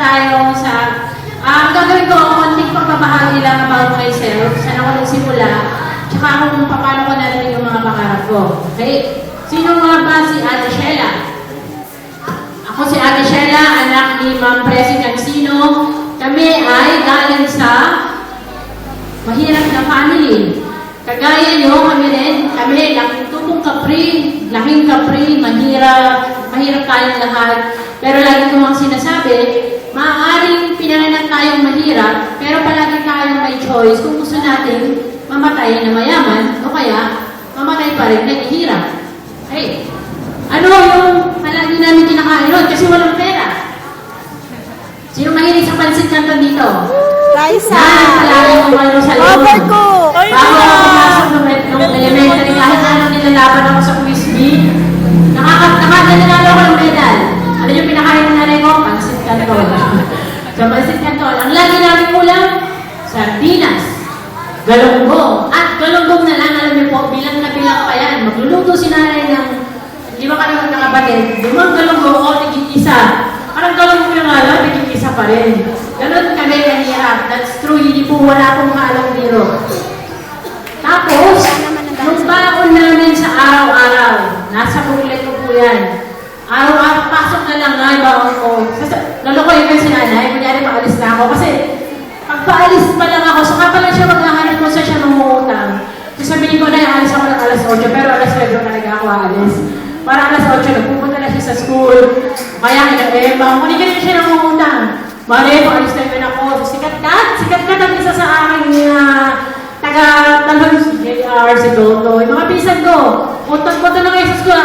tayo sa... gagawin ko konting pagbabahagi lang about myself. Saan ako nagsimula. Tsaka kung paano ko narinig yung mga pangarap ko. Okay? Sino nga ba si Ate Sheila? Ako si Ate Sheila, anak ni Ma'am Presi Cansino. Kami ay galing sa mahirap na family. Kagaya nyo, kami rin, laking tubong kapri, laking kapri, mahirap tayong lahat. Pero lagi ko mga sinasabi, maaaring pinanganak tayong mahirap, pero palagi tayong may choice kung gusto natin mamatay na mayaman, o kaya mamatay pa rin naghihirap. Hey, ano yung palagi namin kinakain nun? Kasi walang pera. Sino mahilig sa pansit kanton dito? Liza! Palagi kumalo sa loob. Over ko! Bago ako pumasok nung elementary, kahit anong nilalaban ako sa quiz bee, nanalo ako ng medal. Ano yung pinakain ng nanay ko? Pansit kanton. Sa pansit kanton, ang lagi namin ulam, sardinas, galunggong. At galunggong na lang, alam niyo po, bilang na bilang pa yan. Magluluto si nanay ng 5 kami magkakapatid, 5 galunggong o tigil-isa. Parang galunggong yung alam, tigil-isa pa rin. Ganun kami kahirap. That's true, hindi po wala pong halong biro. Tapos, nung baon namin sa araw-araw, nasa kulit ko po yan. Araw-araw, pasok na lang nga, baon ko. Lalo ko yung si nanay, kunyari paalis na ako. Kasi, pag paalis pa lang ako, saka pa lang siya maghahanap kung saan siya mangungutang. Sasabihin ko na yung alis ako ng alas 8, pero alas 9 talaga ako alis. Para alas 8, nagpupunta na siya sa school. Kaya kunin ka na siya ng mangungutang. Mali, paalis na yun ako. Sikat ka ang isa sa akin taga-talon si JR, si Toto. Yung mga pisan ko, utang-utang na kayo sa school.